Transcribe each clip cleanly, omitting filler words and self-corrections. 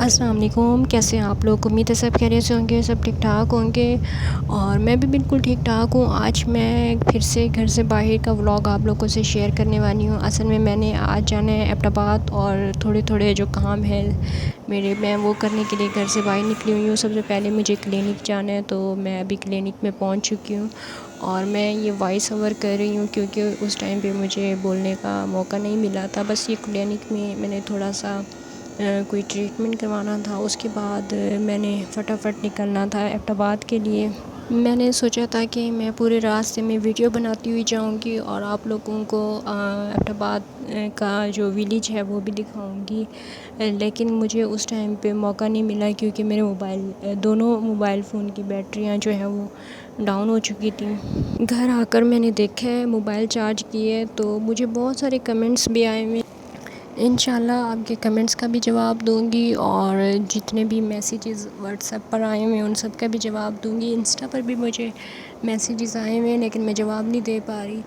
السلام علیکم، کیسے ہیں آپ لوگ؟ امید ہے سب خیریت سے ہوں گے، سب ٹھیک ٹھاک ہوں گے اور میں بھی بالکل ٹھیک ٹھاک ہوں۔ آج میں پھر سے گھر سے باہر کا ولاگ آپ لوگوں سے شیئر کرنے والی ہوں۔ اصل میں نے آج جانا ہے ایبٹ آباد اور تھوڑے جو کام ہے میرے، میں وہ کرنے کے لیے گھر سے باہر نکلی ہوئی ہوں۔ سب سے پہلے مجھے کلینک جانا ہے، تو میں ابھی کلینک میں پہنچ چکی ہوں اور میں یہ وائس اوور کر رہی ہوں کیونکہ اس ٹائم پہ مجھے بولنے کا موقع نہیں ملا تھا۔ بس یہ کلینک میں نے تھوڑا سا کوئی ٹریٹمنٹ کروانا تھا، اس کے بعد میں نے فٹافٹ نکلنا تھا ایبٹ آباد کے لیے۔ میں نے سوچا تھا کہ میں پورے راستے میں ویڈیو بناتی ہوئی جاؤں گی اور آپ لوگوں کو ایبٹ آباد کا جو ولیج ہے وہ بھی دکھاؤں گی، لیکن مجھے اس ٹائم پہ موقع نہیں ملا کیونکہ میرے دونوں موبائل فون کی بیٹریاں جو ہیں وہ ڈاؤن ہو چکی تھیں۔ گھر آ کر میں نے دیکھا ہے، موبائل چارج کیے تو مجھے بہت سارے کمنٹس بھی آئے ہوئے۔ انشاءاللہ آپ کے کمنٹس کا بھی جواب دوں گی اور جتنے بھی میسیجز واٹس ایپ پر آئے ہوئے ہیں ان سب کا بھی جواب دوں گی۔ انسٹا پر بھی مجھے میسیجز آئے ہوئے ہیں لیکن میں جواب نہیں دے پا رہی،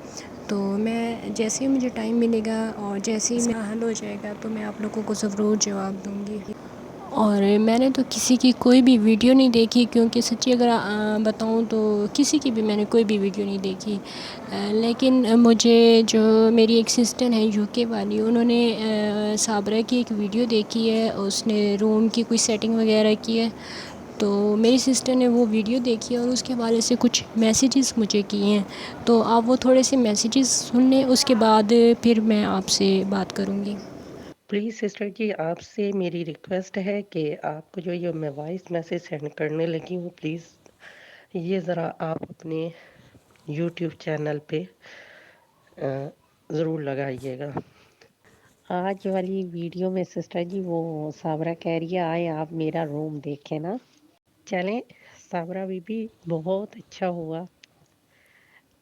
تو میں جیسے ہی مجھے ٹائم ملے گا اور جیسے ہی میرا حل ہو جائے گا تو میں آپ لوگوں کو ضرور جواب دوں گی۔ اور میں نے تو کسی کی کوئی بھی ویڈیو نہیں دیکھی، کیونکہ سچی اگر بتاؤں تو کسی کی بھی میں نے کوئی بھی ویڈیو نہیں دیکھی، لیکن مجھے جو میری ایک سسٹر ہے یو کے والی، انہوں نے صابرہ کی ایک ویڈیو دیکھی ہے، اس نے روم کی کوئی سیٹنگ وغیرہ کی ہے، تو میری سسٹر نے وہ ویڈیو دیکھی ہے اور اس کے حوالے سے کچھ میسیجز مجھے کیے ہیں، تو آپ وہ تھوڑے سے میسیجز سن لیں، اس کے بعد پھر میں آپ سے بات کروں گی۔ پلیز سسٹر جی، آپ سے میری ریکویسٹ ہے کہ آپ کو جو یہ میں وائس میسیج سینڈ کرنے لگی ہوں، پلیز یہ ذرا آپ اپنے یوٹیوب چینل پہ ضرور لگائیے گا۔ آج والی ویڈیو میں سسٹر جی وہ صابرہ کہہ رہی ہے آئے آپ میرا روم دیکھیں نا۔ چلیں صابرہ بی بی، بہت اچھا ہوا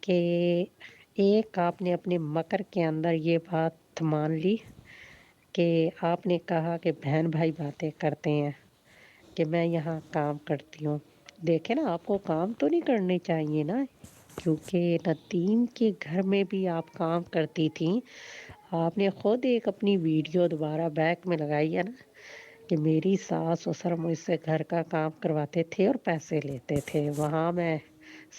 کہ ایک آپ نے اپنے مکر کے اندر یہ بات مان لی کہ آپ نے کہا کہ بہن بھائی باتیں کرتے ہیں کہ میں یہاں کام کرتی ہوں۔ دیکھیں نا، آپ کو کام تو نہیں کرنے چاہیے نا، کیونکہ ندیم کے گھر میں بھی آپ کام کرتی تھیں۔ آپ نے خود ایک اپنی ویڈیو دوبارہ بیک میں لگائی ہے نا کہ میری ساس سسر مجھ سے گھر کا کام کرواتے تھے اور پیسے لیتے تھے، وہاں میں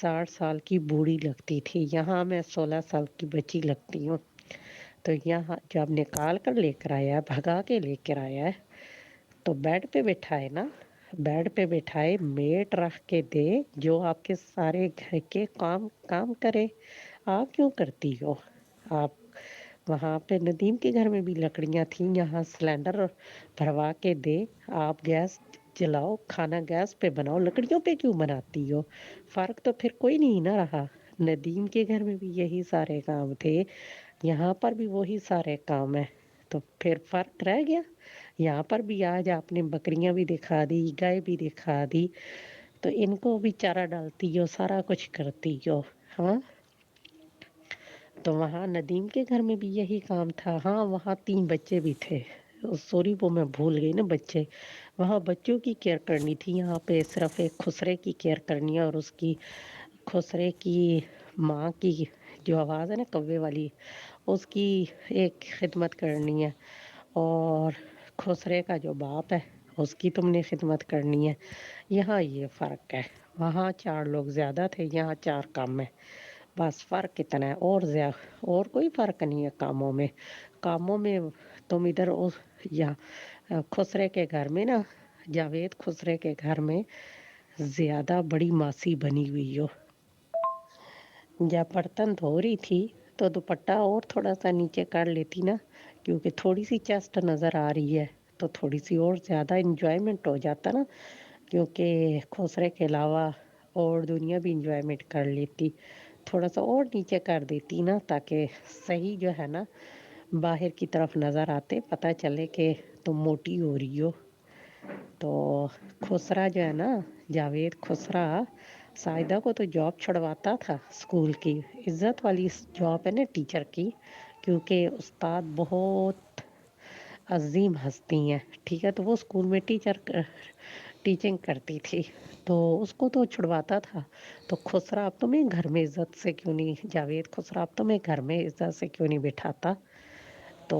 60 سال کی بوڑھی لگتی تھی، یہاں میں 16 سال کی بچی لگتی ہوں۔ تو یہاں جب نکال کر لے کر آیا ہے، بھگا کے لے کر آیا ہے، تو بیڈ پہ بٹھائے نا، بیڈ پہ بٹھائے، میٹ رکھ کے دے جو آپ کے سارے گھر کے کام کرے۔ آپ کیوں کرتی ہو؟ آپ وہاں پہ ندیم کے گھر میں بھی لکڑیاں تھیں، یہاں سلنڈر بھروا کے دے، آپ گیس جلاؤ، کھانا گیس پہ بناؤ، لکڑیوں پہ کیوں بناتی ہو؟ فرق تو پھر کوئی نہیں نہ رہا۔ ندیم کے گھر میں بھی یہی سارے کام تھے، یہاں پر بھی وہی سارے کام ہیں، تو پھر فرق رہ گیا؟ یہاں پر بھی آج آپ نے بکریاں بھی دکھا دی، گائے بھی دکھا دی، تو ان کو بھی چارہ ڈالتی ہو، سارا کچھ کرتی ہو، ہاں؟ تو وہاں ندیم کے گھر میں بھی یہی کام تھا، ہاں وہاں 3 بچے بھی تھے، سوری وہ میں بھول گئی نا بچے، وہاں بچوں کی کیئر کرنی تھی، یہاں پہ صرف ایک خسرے کی کیئر کرنی ہے اور اس کی خسرے کی ماں کی جو آواز ہے نا کوے والی، اس کی ایک خدمت کرنی ہے، اور خسرے کا جو باپ ہے اس کی تم نے خدمت کرنی ہے۔ یہاں یہ فرق ہے، وہاں 4 لوگ زیادہ تھے، یہاں 4 کم ہے، بس فرق کتنا ہے، اور کوئی فرق نہیں ہے کاموں میں۔ کاموں میں تم ادھر یا خسرے کے گھر میں نا، جاوید خسرے کے گھر میں زیادہ بڑی ماسی بنی ہوئی ہو۔ جب برتن دھو رہی تھی تو دوپٹہ اور تھوڑا سا نیچے کر لیتی نا، کیونکہ تھوڑی سی چیسٹ نظر آ رہی ہے تو تھوڑی سی اور زیادہ انجوائمنٹ ہو جاتا نا، کیونکہ خسرے کے علاوہ اور دنیا بھی انجوائمنٹ کر لیتی، تھوڑا سا اور نیچے کر دیتی نا، تاکہ صحیح جو ہے نا باہر کی طرف نظر آتے، پتہ چلے کہ تم موٹی ہو رہی ہو۔ تو خسرا جو ہے نا، جاوید خسرا، سائدہ کو تو جاب چھڑواتا تھا اسکول کی، عزت والی جاب ہے نا ٹیچر کی، کیونکہ استاد بہت عظیم ہستی ہیں، ٹھیک ہے، تو وہ اسکول میں ٹیچنگ کرتی تھی، تو اس کو تو چھڑواتا تھا۔ تو خسرا اب تمہیں گھر میں عزت سے کیوں نہیں، جاوید خسرا اب تمہیں گھر میں عزت سے کیوں نہیں بٹھاتا؟ تو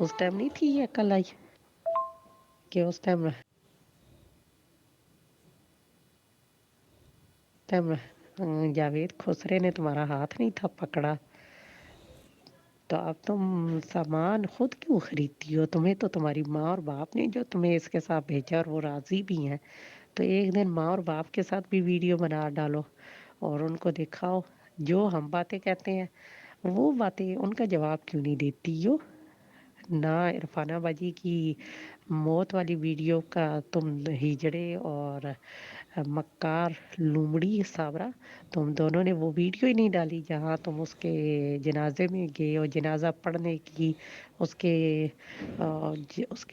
اس ٹائم نہیں تھی یہ کل آئی کہ اس ٹائم جاوید خسرے نے تمہارا ہاتھ نہیں تھا پکڑا؟ تو اب تم سامان خود کیوں خریدتی ہو؟ تمہیں تو تمہاری ماں اور باپ نے جو تمہیں اس کے ساتھ بھیجا اور وہ راضی بھی ہیں، تو ایک دن ماں اور باپ کے ساتھ بھی ویڈیو بنا ڈالو اور ان کو دکھاؤ۔ جو ہم باتیں کہتے ہیں وہ باتیں ان کا جواب کیوں نہیں دیتی ہو؟ نہ عرفانہ باجی کی موت والی ویڈیو کا تم ہجڑے اور مکار لومڑی صابرہ، تم دونوں نے وہ ویڈیو ہی نہیں ڈالی جہاں تم اس کے جنازے میں گئے اور جنازہ پڑھنے کی، اس کے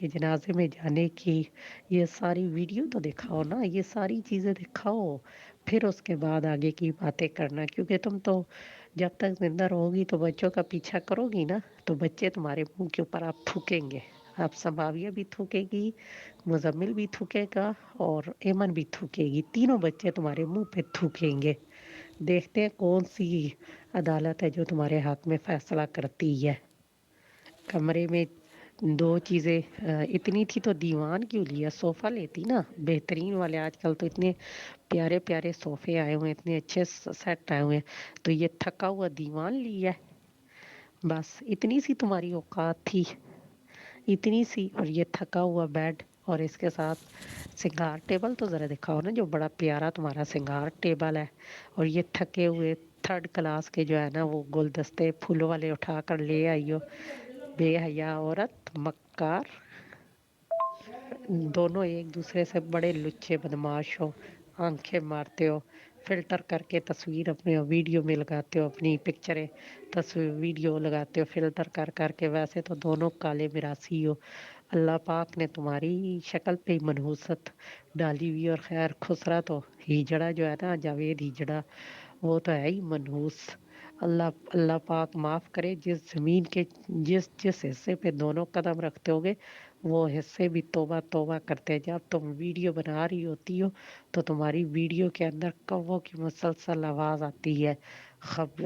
جنازے میں جانے کی، یہ ساری ویڈیو تو دکھاؤ نا، یہ ساری چیزیں دکھاؤ، پھر اس کے بعد آگے کی باتیں کرنا، کیونکہ تم تو جب تک زندہ رہو گی تو بچوں کا پیچھا کرو گی نا، تو بچے تمہارے منہ کے اوپر آپ تھوکیں گے، آپ سماویہ بھی تھوکے گی، مزمل بھی تھوکے گا اور ایمن بھی تھوکے گی، تینوں بچے تمہارے منہ پہ تھوکیں گے۔ دیکھتے ہیں کون سی عدالت ہے جو تمہارے حق میں فیصلہ کرتی ہے۔ کمرے میں دو چیزیں اتنی تھی تو دیوان کیوں لیا؟ صوفہ لیتی نا، بہترین والے، آج کل تو اتنے پیارے پیارے صوفے آئے ہوئے ہیں، اتنے اچھے سیٹ آئے ہوئے ہیں، تو یہ تھکا ہوا دیوان لیا ہے؟ بس اتنی سی تمہاری اوقات تھی، اتنی سی، اور یہ تھکا ہوا بیڈ اور اس کے ساتھ سنگار ٹیبل تو ذرا دکھاؤ نا، جو بڑا پیارا تمہارا سنگار ٹیبل ہے، اور یہ تھکے ہوئے تھرڈ کلاس کے جو ہے نا وہ گلدستے پھولوں والے اٹھا کر لے آئی ہو، بے حیا عورت، مکار، دونوں ایک دوسرے سے بڑے لچے بدماش ہو، آنکھیں مارتے ہو، فلٹر کر کے تصویر اپنے ویڈیو میں لگاتے ہو، اپنی پکچریں تصویر ویڈیو لگاتے ہو فلٹر کر کر کے، ویسے تو دونوں کالے مراسی ہو، اللہ پاک نے تمہاری شکل پہ ہی منحوست ڈالی ہوئی، اور خیر خسرا تو ہجڑا جو ہے نا، جاوید ہجڑا، وہ تو ہے ہی منحوس۔ اللہ پاک معاف کرے، جس زمین کے جس حصے پہ دونوں قدم رکھتے ہوگے وہ حصے بھی توبہ توبہ کرتے ہیں۔ جب تم ویڈیو بنا رہی ہوتی ہو تو تمہاری ویڈیو کے اندر کووں کی مسلسل آواز آتی ہے،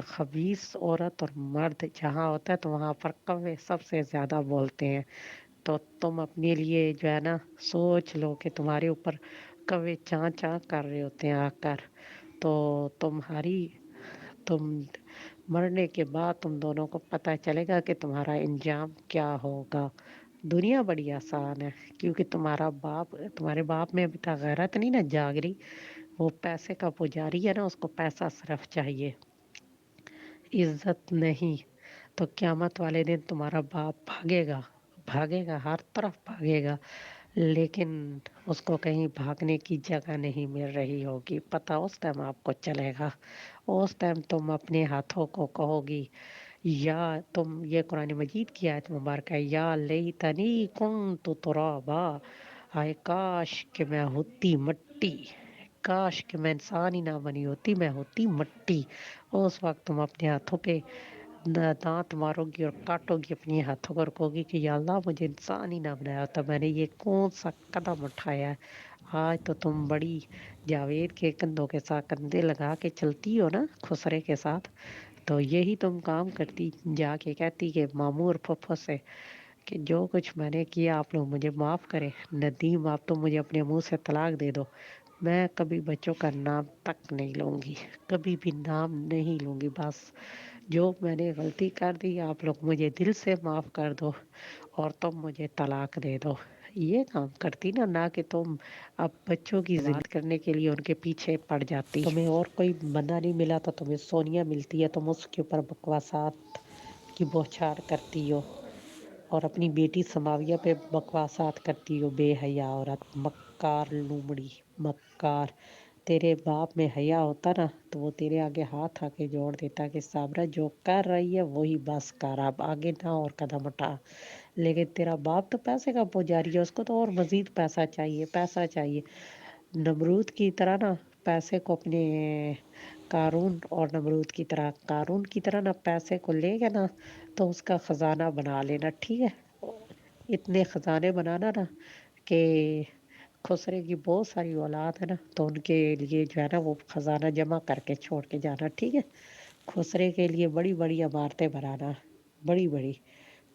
خبیث عورت اور مرد جہاں ہوتا ہے تو وہاں پر کوے سب سے زیادہ بولتے ہیں، تو تم اپنے لیے جو ہے نا سوچ لو کہ تمہارے اوپر کوے چاں چاں کر رہے ہوتے ہیں آ کر، تو تم مرنے کے بعد تم دونوں کو پتہ چلے گا کہ تمہارا انجام کیا ہوگا۔ دنیا بڑی آسان ہے، کیونکہ تمہارے باپ میں ابھی تک غیرت نہیں نا جاگ رہی، وہ پیسے کا پجاری ہے نا، اس کو پیسہ صرف چاہیے، عزت نہیں۔ تو قیامت والے دن تمہارا باپ بھاگے گا ہر طرف بھاگے گا، لیکن اس کو کہیں بھاگنے کی جگہ نہیں مل رہی ہوگی، پتہ اس ٹائم آپ کو چلے گا، اس ٹائم تم اپنے ہاتھوں کو کہو گی، یا تم، یہ قرآن مجید کی آیت مبارکہ ہے، یا لیتنی کنت ترابا، ہائے کاش کہ میں ہوتی مٹی، کاش کہ میں انسان ہی نہ بنی ہوتی، میں ہوتی مٹی۔ اس وقت تم اپنے ہاتھوں پہ دانت مارو گی اور کاٹو گی اپنے ہاتھوں کو، رکو گی کہ یا اللہ مجھے انسان ہی نہ بنایا ہوتا، میں نے یہ کون سا قدم اٹھایا ہے۔ آج تو تم بڑی جاوید کے کندھوں کے ساتھ کندھے لگا کے چلتی ہو نا، خسرے کے ساتھ، تو یہی تم کام کرتی، جا کے کہتی کہ ماموں اور پھپھو سے کہ جو کچھ میں نے کیا آپ لوگ مجھے معاف کریں، ندیم آپ تو مجھے اپنے منہ سے طلاق دے دو، میں کبھی بچوں کا نام تک نہیں لوں گی، کبھی بھی نام نہیں لوں گی، بس جو میں نے غلطی کر دی آپ لوگ مجھے دل سے معاف کر دو اور تم مجھے طلاق دے دو۔ یہ کام کرتی نا، نہ کہ تم اب بچوں کی زندگی کرنے کے لیے ان کے پیچھے پڑ جاتی۔ تمہیں اور کوئی بندہ نہیں ملا تو تمہیں سونیا ملتی ہے، تم اس کے اوپر بکواسات کی بوچھار کرتی ہو اور اپنی بیٹی سماویہ پہ بکواسات کرتی ہو، بے حیا عورت، مکار لومڑی، مکار۔ تیرے باپ میں حیا ہوتا نا تو وہ تیرے آگے ہاتھ آ کے جوڑ دیتا کہ صابرہ جو کر رہی ہے وہی بس کر، اب آگے نہ اور قدم اٹھا، لیکن تیرا باپ تو پیسے کا پجاری ہے، اس کو تو اور مزید پیسہ چاہیے، پیسہ چاہیے، نمرود کی طرح نا پیسے کو اپنے، قارون اور نمرود کی طرح، قارون کی طرح نا پیسے کو لے گا نا تو اس کا خزانہ بنا لینا، ٹھیک ہے؟ اتنے خزانے بنانا نا کہ خسرے کی بہت ساری اولاد ہے نا تو ان کے لیے جو ہے نا وہ خزانہ جمع کر کے چھوڑ کے جانا، ٹھیک ہے؟ خسرے کے لیے بڑی بڑی عمارتیں بنانا، بڑی بڑی،